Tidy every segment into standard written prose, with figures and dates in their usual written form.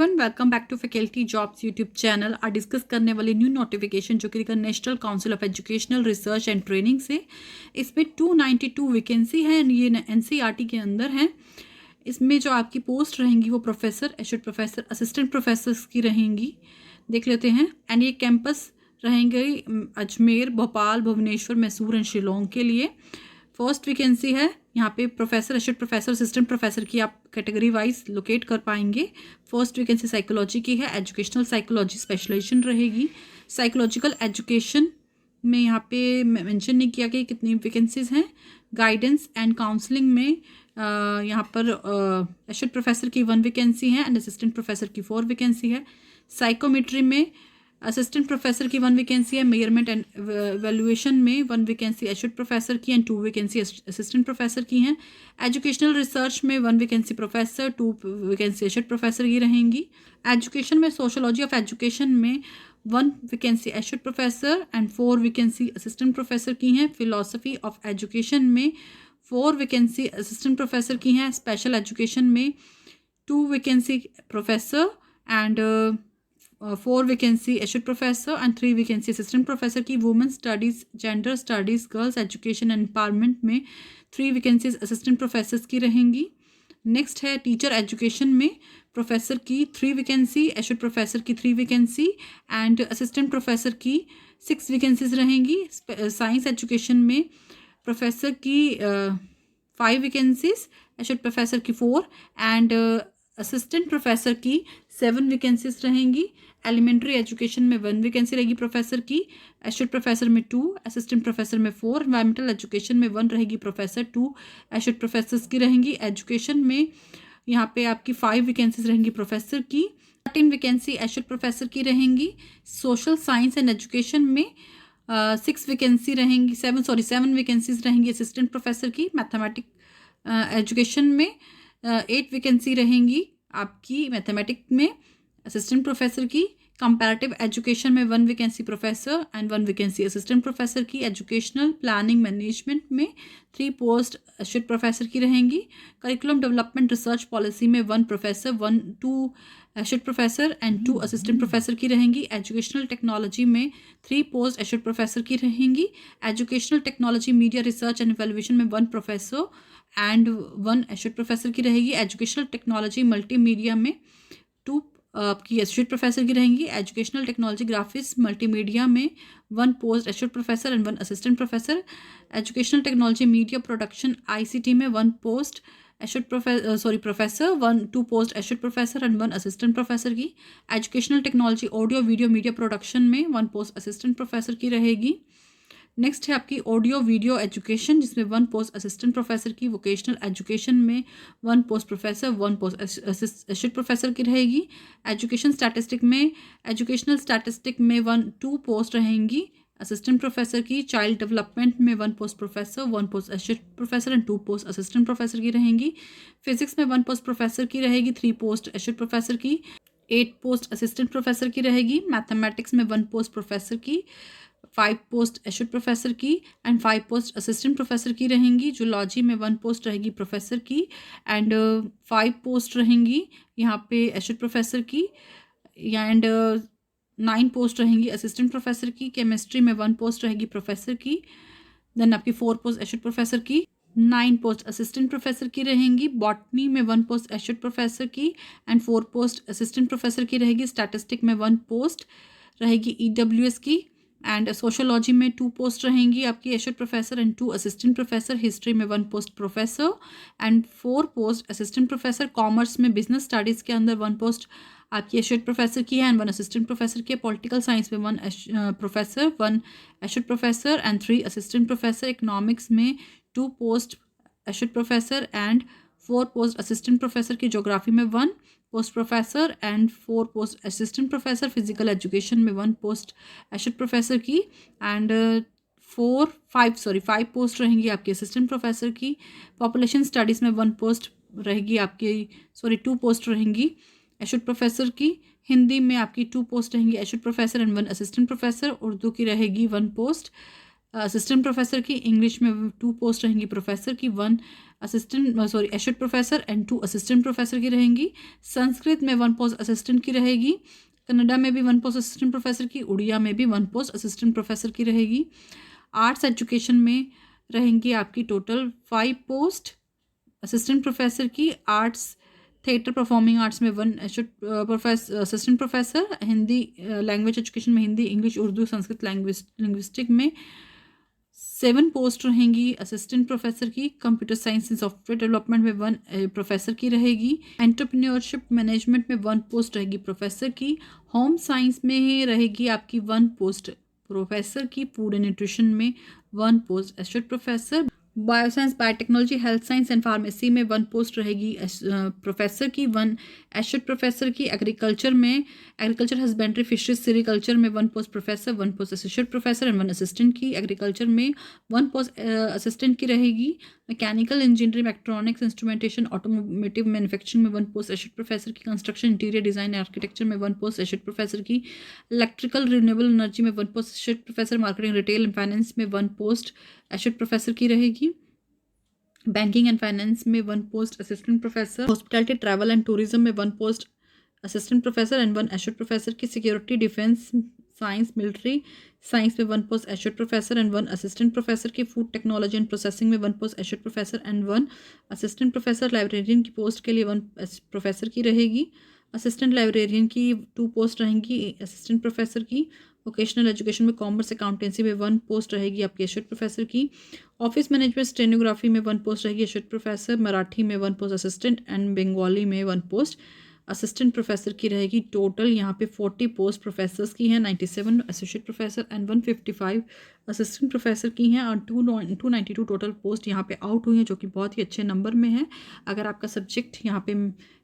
Everyone, welcome back to faculty jobs YouTube channel. आज discuss करने वाली न्यू नोटिफिकेशन जो कि national council of educational research and training से, इसमें 292 वैकेंसी है। ये NCERT के अंदर है। इसमें जो आपकी पोस्ट रहेंगी वो professor, associate professor, assistant professors की रहेंगी। देख लेते हैं। एंड ये कैंपस रहेंगे अजमेर, भोपाल, भुवनेश्वर, मैसूर एंड शिलोंग के लिए। फर्स्ट वैकेंसी है यहाँ पे professor, associate professor, assistant professor की आप कैटेगरी वाइज लोकेट कर पाएंगे। फर्स्ट वैकेंसी साइकोलॉजी की है। एजुकेशनल साइकोलॉजी स्पेशलाइजेशन रहेगी। साइकोलॉजिकल एजुकेशन में यहाँ पे मेंशन नहीं किया गया कितनी वैकेंसीज हैं। गाइडेंस एंड काउंसलिंग में यहाँ पर एसोसिएट प्रोफेसर की 1 वैकेंसी है एंड असिस्टेंट प्रोफेसर की 4 वैकेंसी है। साइकोमेट्री में असिस्टेंट प्रोफेसर की 1 वैकेंसी है। मेजरमेंट एंड वैल्यूएशन में 1 वैकेंसी एसोसिएट प्रोफेसर की एंड 2 वैकेंसी असिस्टेंट प्रोफेसर की हैं। एजुकेशनल रिसर्च में 1 vacancy professor, 2 vacancy associate professor की रहेंगी। एजुकेशन में सोशियोलॉजी ऑफ एजुकेशन में 1 vacancy associate professor and 4 vacancy assistant professor की हैं। फिलॉसफी ऑफ एजुकेशन में 4 वैकेंसी असिस्टेंट प्रोफेसर की हैं। स्पेशल एजुकेशन में 2 vacancy professor and 4 vacancy associate professor and 3 vacancy assistant professor की। Women studies, gender studies, girls education and empowerment में 3 vacancies assistant professors की रहेंगी। नेक्स्ट है टीचर एजुकेशन में प्रोफेसर की 3 वैकेंसी, एसोसिएट प्रोफेसर की 3 वैकेंसी एंड असिस्टेंट प्रोफेसर की 6 vacancies रहेंगी। साइंस एजुकेशन में प्रोफेसर की 5 वैकेंसीज, एसोसिएट प्रोफेसर की 4 एंड असिस्टेंट प्रोफेसर की 7 वैकेंसीज रहेंगी। एलिमेंट्री एजुकेशन में 1 वैकेंसी रहेगी प्रोफेसर की, एसोसिएट प्रोफेसर में 2, असिस्टेंट प्रोफेसर में 4। एनवायरमेंटल एजुकेशन में 1 रहेगी प्रोफेसर, 2 एसोसिएट प्रोफेसर्स की रहेंगी। एजुकेशन में यहाँ पे आपकी 5 वैकेंसीज रहेंगी प्रोफेसर की, 13 वैकेंसी एसोसिएट प्रोफेसर की रहेंगी। सोशल साइंस एंड एजुकेशन में 6 वैकेंसी रहेंगी, 7 वैकेंसीज रहेंगी असिस्टेंट प्रोफेसर की। मैथमेटिक एजुकेशन में 8 वैकेंसी रहेंगी आपकी मैथमेटिक में असिस्टेंट प्रोफेसर की। कंपैरेटिव एजुकेशन में 1 vacancy professor and 1 vacancy assistant professor की। एजुकेशनल प्लानिंग मैनेजमेंट में 3 पोस्ट एसोसिएट प्रोफेसर की रहेंगी। करिकुलम डेवलपमेंट रिसर्च पॉलिसी में 1 professor, 2 associate professor and 2 assistant professor की रहेंगी। एजुकेशनल टेक्नोलॉजी में 3 पोस्ट एसोसिएट प्रोफेसर की रहेंगी। Educational technology media research and evaluation में 1 प्रोफेसर एंड 1 एसोसिएट प्रोफेसर की रहेगी। एजुकेशनल टेक्नोलॉजी मल्टीमीडिया में 2 आपकी एसोसिएट प्रोफेसर की रहेंगी। एजुकेशनल टेक्नोलॉजी ग्राफिक्स मल्टीमीडिया में 1 post associate professor and 1 assistant professor. Educational technology media production ICT में 1 post associate professor, 2 post associate professor and 1 assistant professor की। Educational technology audio video media production में 1 post assistant professor की रहेगी। Next है आपकी audio video education जिसमें 1 post assistant professor की। Vocational education में 1 post professor, 1 post associate professor की रहेगी। एजुकेशन स्टैटिस्टिक में एजुकेशनल स्टैटिस्टिक में 2 पोस्ट रहेंगी असिस्टेंट प्रोफेसर की। चाइल्ड डेवलपमेंट में 1 post professor, 1 post associate professor and 2 post assistant professor की रहेंगी। फिजिक्स में 1 पोस्ट प्रोफेसर की रहेगी, 3 पोस्ट एसोसिएट प्रोफेसर की, 8 पोस्ट असिस्टेंट प्रोफेसर की रहेगी। मैथमेटिक्स में 1 पोस्ट प्रोफेसर की, 5 पोस्ट एसोसिएट प्रोफेसर की एंड 5 पोस्ट असिस्टेंट प्रोफेसर की रहेंगी। जूलॉजी में 1 पोस्ट रहेगी प्रोफेसर की एंड 5 पोस्ट रहेंगी यहाँ पे एसोसिएट प्रोफेसर की एंड 9 पोस्ट रहेंगी असिस्टेंट प्रोफेसर की। केमिस्ट्री में 1 पोस्ट रहेगी प्रोफेसर की, देन आपकी 4 पोस्ट एसोसिएट प्रोफेसर की, 9 पोस्ट असिस्टेंट प्रोफेसर की रहेंगी। बॉटनी में 1 पोस्ट एसोसिएट प्रोफेसर की एंड 4 पोस्ट असिस्टेंट प्रोफेसर की रहेगी। स्टैटिस्टिक में 1 पोस्ट रहेगी EWS की एंड सोशोलॉजी में 2 पोस्ट रहेंगी आपकी associate professor and 2 assistant professor. History में 1 post professor and 4 post assistant professor. Commerce में बिजनेस स्टडीज़ के अंदर 1 पोस्ट आपकी एसोसिएट प्रोफेसर की है एंड 1 असिस्टेंट प्रोफेसर की है। पॉलिटिकल साइंस में 1 professor, 1 associate professor and 3 assistant professor. Economics में 2 post associate professor and 4 post assistant professor की। ज्योग्राफी में 1 post professor and 4 post assistant professor. Physical education में 1 पोस्ट एसोसिएट प्रोफेसर की and 5 post रहेंगी आपकी असिस्टेंट प्रोफेसर की। Population studies में 1 post रहेगी आपकी 2 पोस्ट रहेंगी एसोसिएट प्रोफेसर की। हिंदी में आपकी 2 पोस्ट रहेंगी associate professor and 1 assistant professor. Urdu की रहेगी 1 पोस्ट असिस्टेंट प्रोफेसर की। इंग्लिश में 2 पोस्ट रहेंगी प्रोफेसर की, 1 एशोड प्रोफेसर एंड 2 असिस्टेंट प्रोफेसर की रहेंगी। संस्कृत में 1 पोस्ट असिस्टेंट की रहेगी। कन्नडा में भी 1 पोस्ट असिस्टेंट प्रोफेसर की। उड़िया में भी 1 पोस्ट असिस्टेंट प्रोफेसर की रहेगी। आर्ट्स एजुकेशन में रहेंगी आपकी टोटल 5 पोस्ट असिस्टेंट प्रोफेसर की। आर्ट्स थिएटर परफॉर्मिंग आर्ट्स में 1 assistant professor. Hindi language education में हिंदी, इंग्लिश, उर्दू, संस्कृत लिंग्विस्टिक में 7 पोस्ट रहेंगी असिस्टेंट प्रोफेसर की। Computer science and software development में 1 प्रोफेसर की रहेगी। एंटरप्रेन्योरशिप मैनेजमेंट में 1 पोस्ट रहेगी प्रोफेसर की। होम साइंस में रहेगी आपकी 1 पोस्ट प्रोफेसर की। फूड एंड न्यूट्रिशन में 1 post associate professor. Bioscience, biotechnology, health science and pharmacy में 1 पोस्ट रहेगी प्रोफेसर की, 1 एसोसिएट प्रोफेसर की। एग्रीकल्चर में एग्रीकल्चर हस्बेंड्री, फिशरीज, सेरिकल्चर में 1 post professor, 1 post associate professor and 1 assistant की। एग्रीकल्चर में 1 पोस्ट असिस्टेंट की रहेगी। Mechanical engineering, electronics, instrumentation, automotive manufacturing में 1 पोस्ट एसोसिएट प्रोफेसर की। कंस्ट्रक्शन, इंटीरियर डिजाइन, आर्किटेक्चर में 1 पोस्ट एसोसिएट प्रोफेसर की। इलेक्ट्रिकल रिन्यूएबल एनर्जी में 1 post associate professor. Marketing, retail and finance में 1 पोस्ट एसोसिएट प्रोफेसर की रहेगी। बैंकिंग एंड फाइनेंस में 1 post assistant professor. Hospitality, travel and tourism में 1 post assistant professor and 1 associate professor की। Security, defence science, military science में 1 post associate professor and 1 assistant professor की। Food technology and processing में 1 post associate professor and 1 assistant professor. Librarian की post के लिए 1 professor की रहेगी। असिस्टेंट लाइब्रेरियन की 2 पोस्ट रहेंगी असिस्टेंट प्रोफेसर की। वोकेशनल एजुकेशन में कॉमर्स, अकाउंटेंसी में 1 पोस्ट रहेगी आपकी एसोसिएट प्रोफेसर की। ऑफिस मैनेजमेंट, स्टेनोग्राफी में 1 पोस्ट रहेगी एसोसिएट प्रोफेसर। मराठी में 1 पोस्ट असिस्टेंट एंड बंगाली में 1 पोस्ट असिस्टेंट प्रोफेसर की रहेगी। टोटल यहाँ पे 40 पोस्ट प्रोफेसर्स की हैं, 97 associate professor and 155 assistant professor की हैं और 292 टोटल पोस्ट यहाँ पे आउट हुई हैं, जो कि बहुत ही अच्छे नंबर में है। अगर आपका सब्जेक्ट यहाँ पे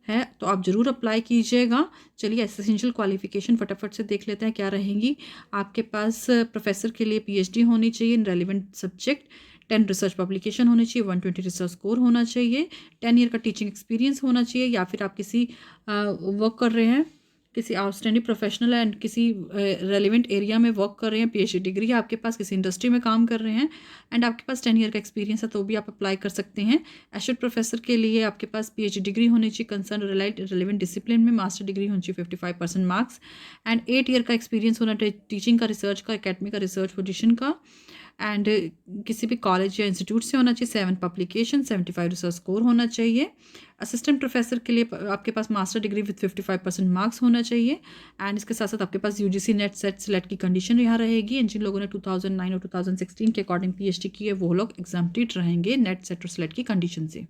है तो आप ज़रूर अप्लाई कीजिएगा। चलिए एसेंशियल क्वालिफिकेशन फटाफट से देख लेते हैं क्या रहेंगी। आपके पास प्रोफेसर के लिए PhD होनी चाहिए in relevant subject, 10 research publication होनी चाहिए, 120 रिसर्च स्कोर होना चाहिए, 10 ईयर का टीचिंग एक्सपीरियंस होना चाहिए, या फिर आप किसी वर्क कर रहे हैं, किसी आउटस्टैंडिंग प्रोफेशनल एंड किसी रेलिवेंट एरिया में वर्क कर रहे हैं, PhD डिग्री है आपके पास, किसी इंडस्ट्री में काम कर रहे हैं एंड आपके पास 10 ईयर का एक्सपीरियंस है तो भी आप अप्लाई कर सकते हैं। एसोसिएट प्रोफेसर के लिए आपके पास PhD डिग्री होनी चाहिए कंसर्न रेलिवेंट डिसिप्लिन में, मास्टर डिग्री होनी चाहिए 55% मार्क्स एंड 8 ईयर का एक्सपीरियंस होना चाहिए टीचिंग का, रिसर्च का, एकेडमिक का, रिसर्च पोजीशन का एंड किसी भी कॉलेज या इंस्टीट्यूट से होना चाहिए, 7 पब्लिकेशन, 75 रिसर्च स्कोर होना चाहिए। असिस्टेंट प्रोफेसर के लिए आपके पास मास्टर डिग्री विद 55% मार्क्स होना चाहिए एंड इसके साथ साथ आपके पास UGC नेट सेट सिलेक्ट की कंडीशन यहाँ रहेगी एंड जिन लोगों ने 2009 और 2016 के अकॉर्डिंग PhD की है वो लोग एग्जाम्प्टेड रहेंगे नेट सेट और सिलेक्ट की कंडीशन से।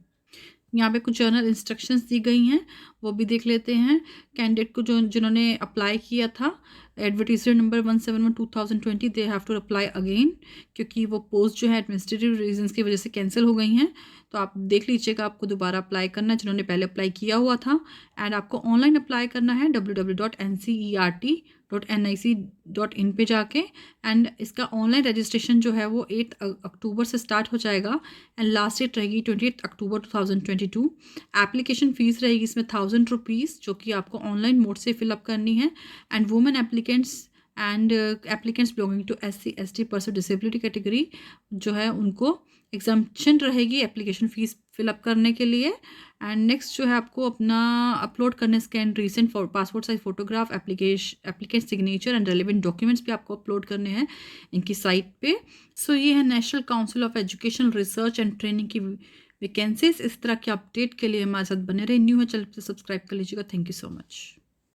यहाँ पे कुछ जर्नल इंस्ट्रक्शंस दी गई हैं वो भी देख लेते हैं। कैंडिडेट को जिन्होंने अप्लाई किया था advertisement number 171/2020 they have to apply again, क्योंकि वो पोस्ट जो है एडमिनिस्ट्रेटिव रीजंस की वजह से कैंसिल हो गई हैं। तो आप देख लीजिएगा आपको दोबारा अप्लाई करना है जिन्होंने पहले अप्लाई किया हुआ था एंड आपको ऑनलाइन अप्लाई करना है www.ncert.nic.in पे जाके एंड इसका ऑनलाइन रजिस्ट्रेशन जो है वो 8 अक्टूबर से स्टार्ट हो जाएगा एंड लास्ट डेट रहेगी 28 अक्टूबर 2022। एप्लीकेशन फ़ीस रहेगी इसमें 1000 रुपीज़ जो कि आपको ऑनलाइन मोड से फिलअप करनी है and women applicants and applicants belonging to SC ST person disability category जो है उनको एग्जाम्पशन रहेगी एप्लीकेशन फ़ीस फिलअप करने के लिए। एंड नेक्स्ट जो है आपको अपना अपलोड करने scan recent passport size photograph, applicant signature and relevant documents भी आपको अपलोड करने हैं इनकी साइट पे। सो ये है national council of educational research and training की वैकेंसीज। इस तरह के अपडेट के लिए हमारे साथ बने रहे। न्यू है चैनल से सब्सक्राइब कर लीजिएगा। Thank you so much.